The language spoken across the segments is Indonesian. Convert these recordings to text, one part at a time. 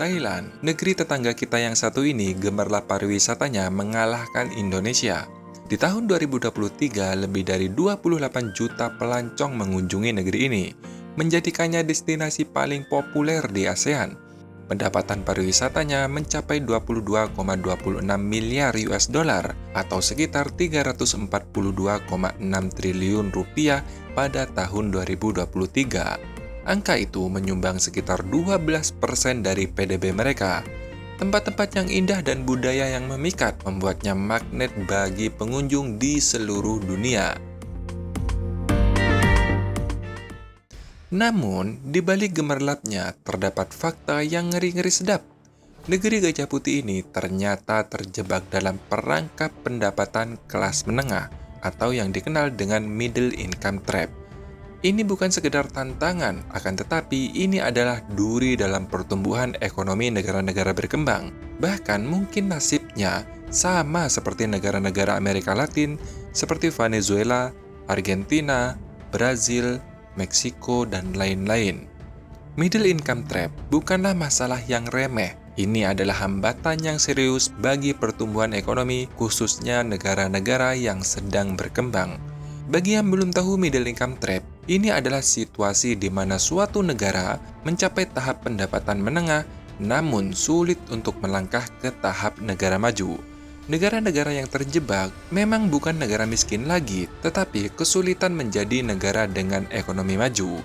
Thailand, negeri tetangga kita yang satu ini, gemerlap pariwisatanya mengalahkan Indonesia. Di tahun 2023, lebih dari 28 juta pelancong mengunjungi negeri ini, menjadikannya destinasi paling populer di ASEAN. Pendapatan pariwisatanya mencapai 22,26 miliar US dollar atau sekitar 342,6 triliun rupiah pada tahun 2023. Angka itu menyumbang sekitar 12% dari PDB mereka. Tempat-tempat yang indah dan budaya yang memikat membuatnya magnet bagi pengunjung di seluruh dunia. Namun, di balik gemerlapnya terdapat fakta yang ngeri-ngeri sedap. Negeri Gajah Putih ini ternyata terjebak dalam perangkap pendapatan kelas menengah atau yang dikenal dengan middle income trap. Ini bukan sekedar tantangan, akan tetapi ini adalah duri dalam pertumbuhan ekonomi negara-negara berkembang. Bahkan mungkin nasibnya sama seperti negara-negara Amerika Latin seperti Venezuela, Argentina, Brazil, Meksiko, dan lain-lain. Middle income trap bukanlah masalah yang remeh. Ini adalah hambatan yang serius bagi pertumbuhan ekonomi, khususnya negara-negara yang sedang berkembang. Bagi yang belum tahu middle income trap, ini adalah situasi di mana suatu negara mencapai tahap pendapatan menengah, namun sulit untuk melangkah ke tahap negara maju. Negara-negara yang terjebak memang bukan negara miskin lagi, tetapi kesulitan menjadi negara dengan ekonomi maju.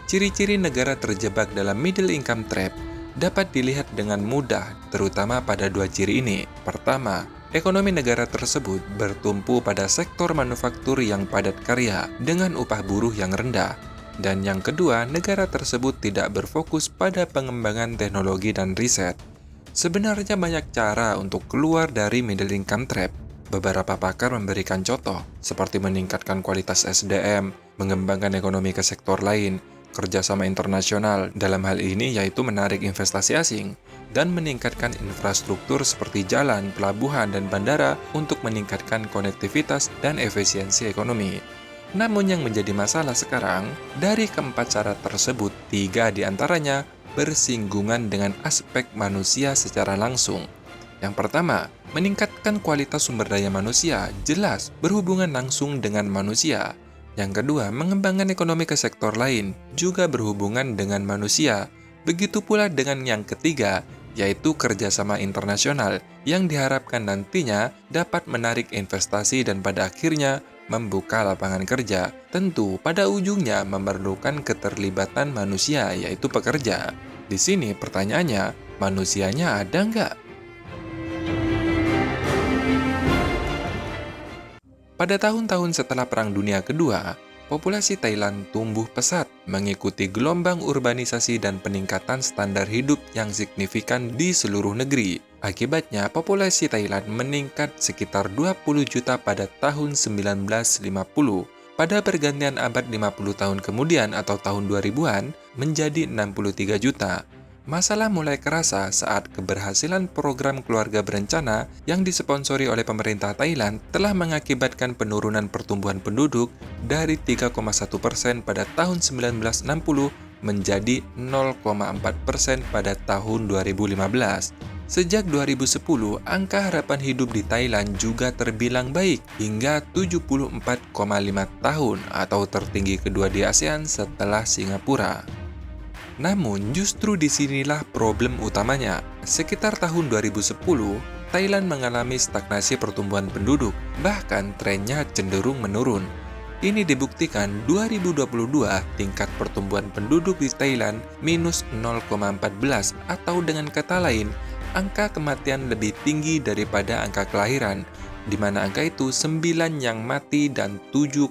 Ciri-ciri negara terjebak dalam middle income trap dapat dilihat dengan mudah, terutama pada dua ciri ini. Pertama, ekonomi negara tersebut bertumpu pada sektor manufaktur yang padat karya dengan upah buruh yang rendah. Dan yang kedua, negara tersebut tidak berfokus pada pengembangan teknologi dan riset. Sebenarnya banyak cara untuk keluar dari middle income trap. Beberapa pakar memberikan contoh, seperti meningkatkan kualitas SDM, mengembangkan ekonomi ke sektor lain, kerjasama internasional, dalam hal ini yaitu menarik investasi asing, dan meningkatkan infrastruktur seperti jalan, pelabuhan, dan bandara untuk meningkatkan konektivitas dan efisiensi ekonomi. Namun yang menjadi masalah sekarang, dari keempat cara tersebut, 3 diantaranya bersinggungan dengan aspek manusia secara langsung. Yang pertama, meningkatkan kualitas sumber daya manusia, jelas berhubungan langsung dengan manusia. Yang kedua, mengembangkan ekonomi ke sektor lain, juga berhubungan dengan manusia. Begitu pula dengan yang ketiga, yaitu kerjasama internasional, yang diharapkan nantinya dapat menarik investasi dan pada akhirnya membuka lapangan kerja. Tentu, pada ujungnya memerlukan keterlibatan manusia, yaitu pekerja. Di sini pertanyaannya, manusianya ada nggak? Pada tahun-tahun setelah Perang Dunia Kedua, populasi Thailand tumbuh pesat mengikuti gelombang urbanisasi dan peningkatan standar hidup yang signifikan di seluruh negeri. Akibatnya, populasi Thailand meningkat sekitar 20 juta pada tahun 1950. Pada pergantian abad 50 tahun kemudian atau tahun 2000-an menjadi 63 juta. Masalah mulai kerasa saat keberhasilan program keluarga berencana yang disponsori oleh pemerintah Thailand telah mengakibatkan penurunan pertumbuhan penduduk dari 3,1% pada tahun 1960 menjadi 0,4% pada tahun 2015. Sejak 2010, angka harapan hidup di Thailand juga terbilang baik hingga 74,5 tahun atau tertinggi kedua di ASEAN setelah Singapura. Namun, justru disinilah problem utamanya. Sekitar tahun 2010, Thailand mengalami stagnasi pertumbuhan penduduk, bahkan trennya cenderung menurun. Ini dibuktikan 2022 tingkat pertumbuhan penduduk di Thailand minus 0,14 atau dengan kata lain, angka kematian lebih tinggi daripada angka kelahiran, di mana angka itu 9 yang mati dan 7,6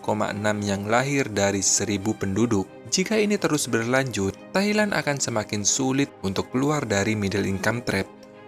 yang lahir dari 1000 penduduk. Jika ini terus berlanjut, Thailand akan semakin sulit untuk keluar dari middle income trap.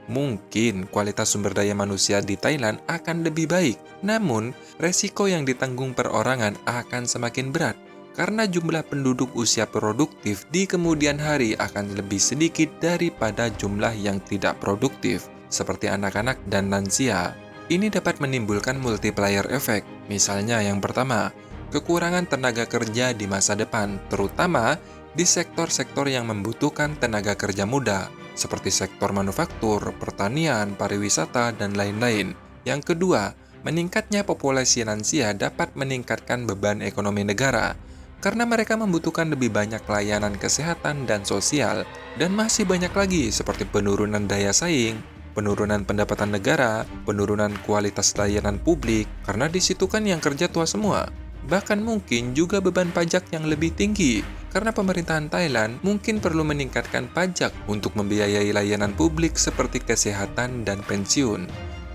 Mungkin kualitas sumber daya manusia di Thailand akan lebih baik, namun resiko yang ditanggung perorangan akan semakin berat karena jumlah penduduk usia produktif di kemudian hari akan lebih sedikit daripada jumlah yang tidak produktif, seperti anak-anak dan lansia. Ini dapat menimbulkan multiplier effect. Misalnya yang pertama, kekurangan tenaga kerja di masa depan, terutama di sektor-sektor yang membutuhkan tenaga kerja muda, seperti sektor manufaktur, pertanian, pariwisata, dan lain-lain. Yang kedua, meningkatnya populasi lansia dapat meningkatkan beban ekonomi negara, karena mereka membutuhkan lebih banyak layanan kesehatan dan sosial, dan masih banyak lagi seperti penurunan daya saing, penurunan pendapatan negara, penurunan kualitas layanan publik, karena di situ kan yang kerja tua semua. Bahkan mungkin juga beban pajak yang lebih tinggi, karena pemerintahan Thailand mungkin perlu meningkatkan pajak untuk membiayai layanan publik seperti kesehatan dan pensiun.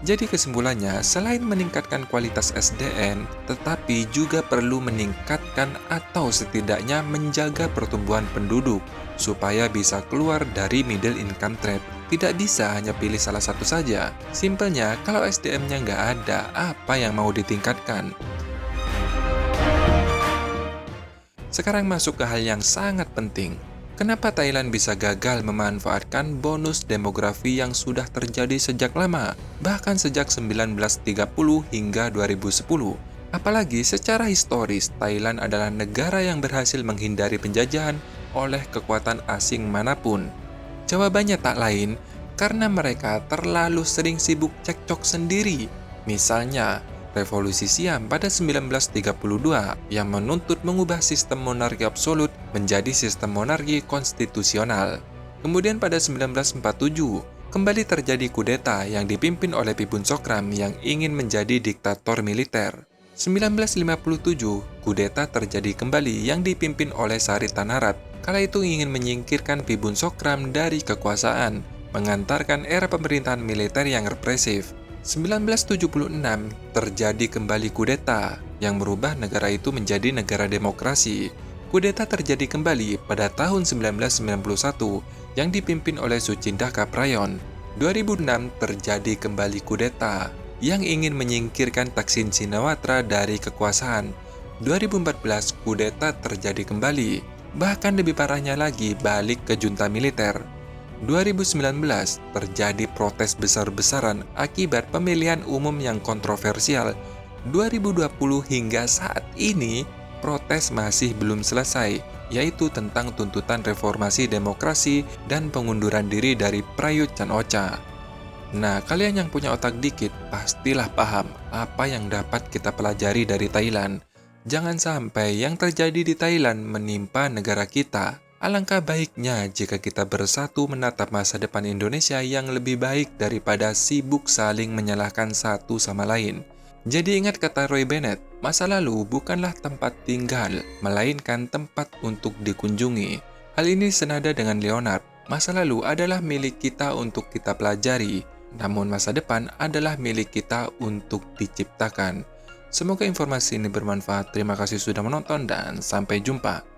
Jadi kesimpulannya, selain meningkatkan kualitas SDM, tetapi juga perlu meningkatkan atau setidaknya menjaga pertumbuhan penduduk, supaya bisa keluar dari middle income trap. Tidak bisa hanya pilih salah satu saja. Simpelnya, kalau SDM-nya nggak ada, apa yang mau ditingkatkan? Sekarang masuk ke hal yang sangat penting. Kenapa Thailand bisa gagal memanfaatkan bonus demografi yang sudah terjadi sejak lama, bahkan sejak 1930 hingga 2010? Apalagi secara historis, Thailand adalah negara yang berhasil menghindari penjajahan oleh kekuatan asing manapun. Jawabannya tak lain, karena mereka terlalu sering sibuk cekcok sendiri. Misalnya, Revolusi Siam pada 1932 yang menuntut mengubah sistem monarki absolut menjadi sistem monarki konstitusional. Kemudian pada 1947, kembali terjadi kudeta yang dipimpin oleh Pibun Sokram yang ingin menjadi diktator militer. 1957, kudeta terjadi kembali yang dipimpin oleh Sari Tanarat. Kala itu ingin menyingkirkan Pibun Sokram dari kekuasaan, mengantarkan era pemerintahan militer yang represif. 1976 terjadi kembali kudeta yang merubah negara itu menjadi negara demokrasi. Kudeta terjadi kembali pada tahun 1991 yang dipimpin oleh Sucinda Kaprayon. 2006 terjadi kembali kudeta yang ingin menyingkirkan Thaksin Shinawatra dari kekuasaan. 2014 kudeta terjadi kembali, bahkan lebih parahnya lagi balik ke junta militer. 2019 terjadi protes besar-besaran akibat pemilihan umum yang kontroversial. 2020 hingga saat ini, protes masih belum selesai, yaitu tentang tuntutan reformasi demokrasi dan pengunduran diri dari Prayut Chan-ocha. Nah, kalian yang punya otak dikit, pastilah paham apa yang dapat kita pelajari dari Thailand. Jangan sampai yang terjadi di Thailand menimpa negara kita. Alangkah baiknya jika kita bersatu menatap masa depan Indonesia yang lebih baik daripada sibuk saling menyalahkan satu sama lain. Jadi ingat kata Roy Bennett, masa lalu bukanlah tempat tinggal, melainkan tempat untuk dikunjungi. Hal ini senada dengan Leonard, masa lalu adalah milik kita untuk kita pelajari, namun masa depan adalah milik kita untuk diciptakan. Semoga informasi ini bermanfaat. Terima kasih sudah menonton dan sampai jumpa.